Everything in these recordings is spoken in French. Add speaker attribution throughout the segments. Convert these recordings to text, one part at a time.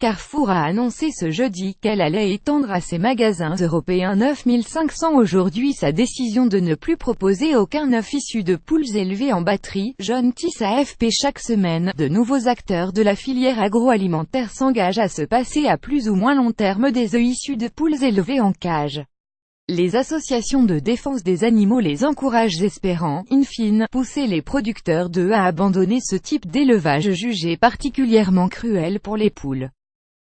Speaker 1: Carrefour a annoncé ce jeudi qu'elle allait étendre à ses magasins européens 9500 aujourd'hui sa décision de ne plus proposer aucun œuf issu de poules élevées en batterie, jaunisse AFP chaque semaine. De nouveaux acteurs de la filière agroalimentaire s'engagent à se passer à plus ou moins long terme des œufs issus de poules élevées en cage. Les associations de défense des animaux les encouragent espérant, in fine, pousser les producteurs d'œufs à abandonner ce type d'élevage jugé particulièrement cruel pour les poules.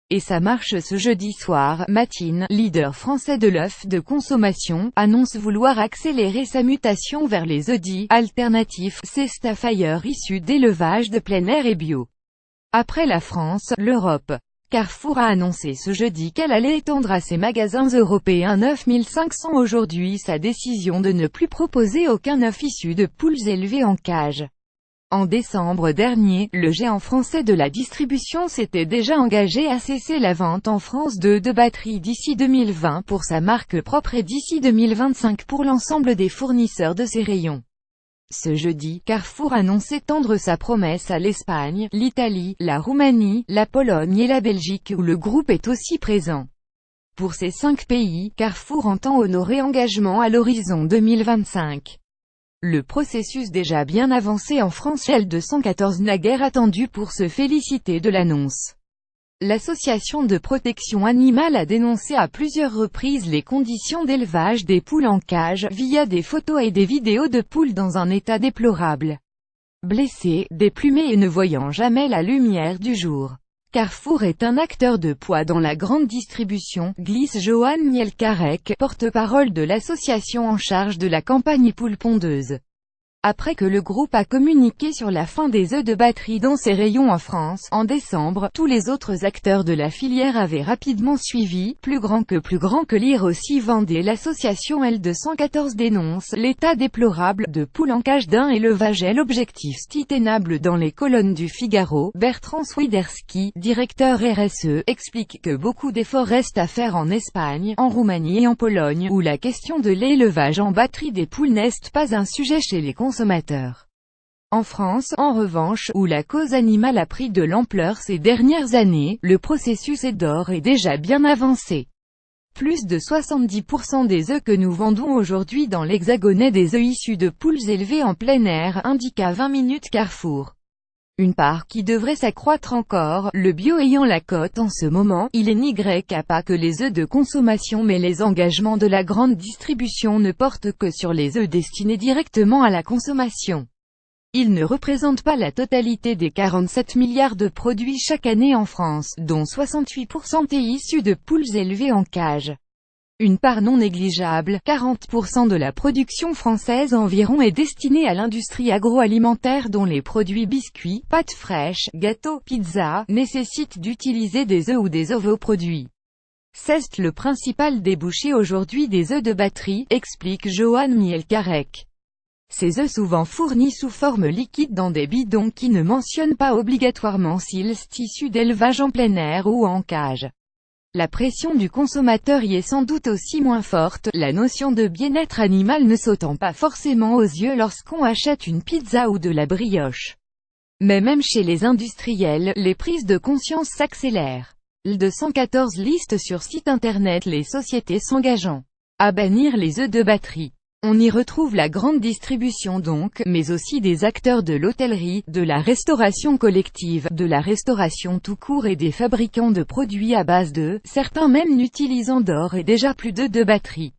Speaker 1: Et ça marche ce jeudi soir. Matine, leader français de l'œuf de consommation, annonce vouloir accélérer sa mutation vers les œufs dits alternatifs, cestafire issus d'élevage de plein air et bio. Après la France, l'Europe. Carrefour a annoncé ce jeudi qu'elle allait étendre à ses magasins européens 9500 aujourd'hui sa décision de ne plus proposer aucun œuf issu de poules élevées en cage. En décembre dernier, le géant français de la distribution s'était déjà engagé à cesser la vente en France d'œufs de batterie d'ici 2020 pour sa marque propre et d'ici 2025 pour l'ensemble des fournisseurs de ses rayons. Ce jeudi, Carrefour annonce étendre sa promesse à l'Espagne, l'Italie, la Roumanie, la Pologne et la Belgique où le groupe est aussi présent. Pour ces 5 pays, Carrefour entend honorer engagement à l'horizon 2025. Le processus déjà bien avancé en France L214 n'a guère attendu pour se féliciter de l'annonce. L'association de protection animale a dénoncé à plusieurs reprises les conditions d'élevage des poules en cage, via des photos et des vidéos de poules dans un état déplorable. Blessées, déplumées et ne voyant jamais la lumière du jour. Carrefour est un acteur de poids dans la grande distribution, glisse Johan Mielcarrec, porte-parole de l'association en charge de la campagne poules pondeuses. Après que le groupe a communiqué sur la fin des œufs de batterie dans ses rayons en France, en décembre, tous les autres acteurs de la filière avaient rapidement suivi. Plus grand que lire aussi Vendée. L'association L214 dénonce l'état déplorable de poules en cage d'un élevage et l'objectif tenable dans les colonnes du Figaro. Bertrand Swiderski, directeur RSE, explique que beaucoup d'efforts restent à faire en Espagne, en Roumanie et en Pologne, où la question de l'élevage en batterie des poules n'est pas un sujet chez les consommateurs. En France, en revanche, où la cause animale a pris de l'ampleur ces dernières années, le processus est d'ores et déjà bien avancé. Plus de 70% des œufs que nous vendons aujourd'hui dans l'Hexagone est des œufs issus de poules élevées en plein air, indique à 20 minutes Carrefour. Une part qui devrait s'accroître encore, le bio ayant la cote en ce moment. Il est n'y a pas que les œufs de consommation mais les engagements de la grande distribution ne portent que sur les œufs destinés directement à la consommation. Ils ne représentent pas la totalité des 47 milliards de produits chaque année en France, dont 68% est issus de poules élevées en cage. Une part non négligeable, 40% de la production française environ est destinée à l'industrie agroalimentaire dont les produits biscuits, pâtes fraîches, gâteaux, pizzas, nécessitent d'utiliser des œufs ou des ovoproduits. C'est le principal débouché aujourd'hui des œufs de batterie, explique Johan Mielcarrec. Ces œufs souvent fournis sous forme liquide dans des bidons qui ne mentionnent pas obligatoirement s'ils sont issus d'élevage en plein air ou en cage. La pression du consommateur y est sans doute aussi moins forte, la notion de bien-être animal ne sautant pas forcément aux yeux lorsqu'on achète une pizza ou de la brioche. Mais même chez les industriels, les prises de conscience s'accélèrent. L214 liste sur site internet les sociétés s'engageant à bannir les œufs de batterie. On y retrouve la grande distribution donc, mais aussi des acteurs de l'hôtellerie, de la restauration collective, de la restauration tout court et des fabricants de produits à base d'œufs, certains même n'utilisant d'ores et déjà plus d'œufs de batterie.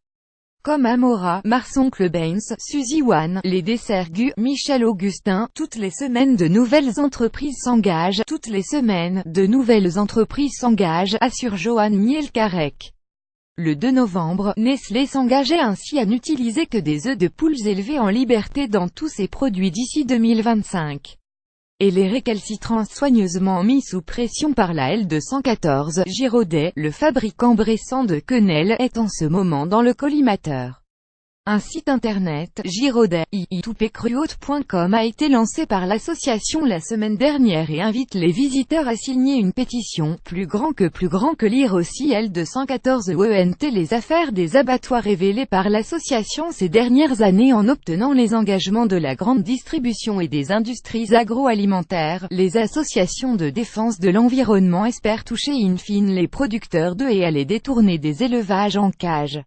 Speaker 1: Comme Amora, Marsoncle Bains, Suzy One, les desserts Gu, Michel Augustin, toutes les semaines de nouvelles entreprises s'engagent, assure Johan Mielcarrec. Le 2 novembre, Nestlé s'engageait ainsi à n'utiliser que des œufs de poules élevés en liberté dans tous ses produits d'ici 2025. Et les récalcitrants soigneusement mis sous pression par la L214, Giraudet, le fabricant bressan de quenelle, est en ce moment dans le collimateur. Un site internet, girodet.com a été lancé par l'association la semaine dernière et invite les visiteurs à signer une pétition, plus grand que lire aussi L214 OENT les affaires des abattoirs révélées par l'association ces dernières années en obtenant les engagements de la grande distribution et des industries agroalimentaires. Les associations de défense de l'environnement espèrent toucher in fine les producteurs d'œufs et à les détourner des élevages en cage.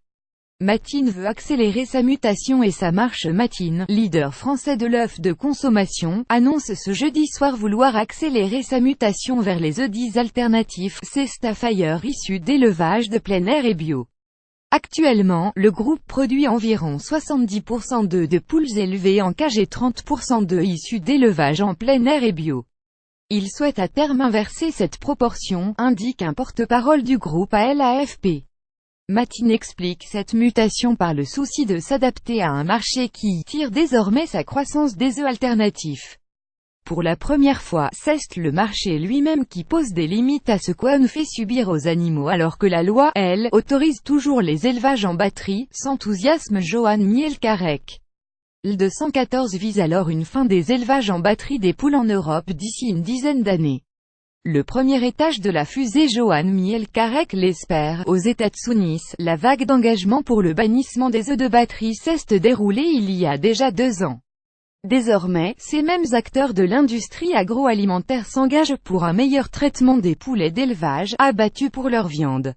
Speaker 1: Matine veut accélérer sa mutation et sa marche. Matine, leader français de l'œuf de consommation, annonce ce jeudi soir vouloir accélérer sa mutation vers les œufs dits alternatifs, ces Staffordshire issus d'élevage de plein air et bio. Actuellement, le groupe produit environ 70% d'œufs de poules élevées en cage et 30% d'œufs issus d'élevage en plein air et bio. Il souhaite à terme inverser cette proportion, indique un porte-parole du groupe à l'AFP. Matine explique cette mutation par le souci de s'adapter à un marché qui tire désormais sa croissance des œufs alternatifs. Pour la première fois, c'est le marché lui-même qui pose des limites à ce qu'on fait subir aux animaux alors que la loi, elle, autorise toujours les élevages en batterie, s'enthousiasme Johan Mielcarek. L214 vise alors une fin des élevages en batterie des poules en Europe d'ici une dizaine d'années. Le premier étage de la fusée Johan Mielcarek l'espère. Aux États-Unis, la vague d'engagement pour le bannissement des œufs de batterie s'est déroulée il y a déjà 2 ans. Désormais, ces mêmes acteurs de l'industrie agroalimentaire s'engagent pour un meilleur traitement des poulets d'élevage, abattus pour leur viande.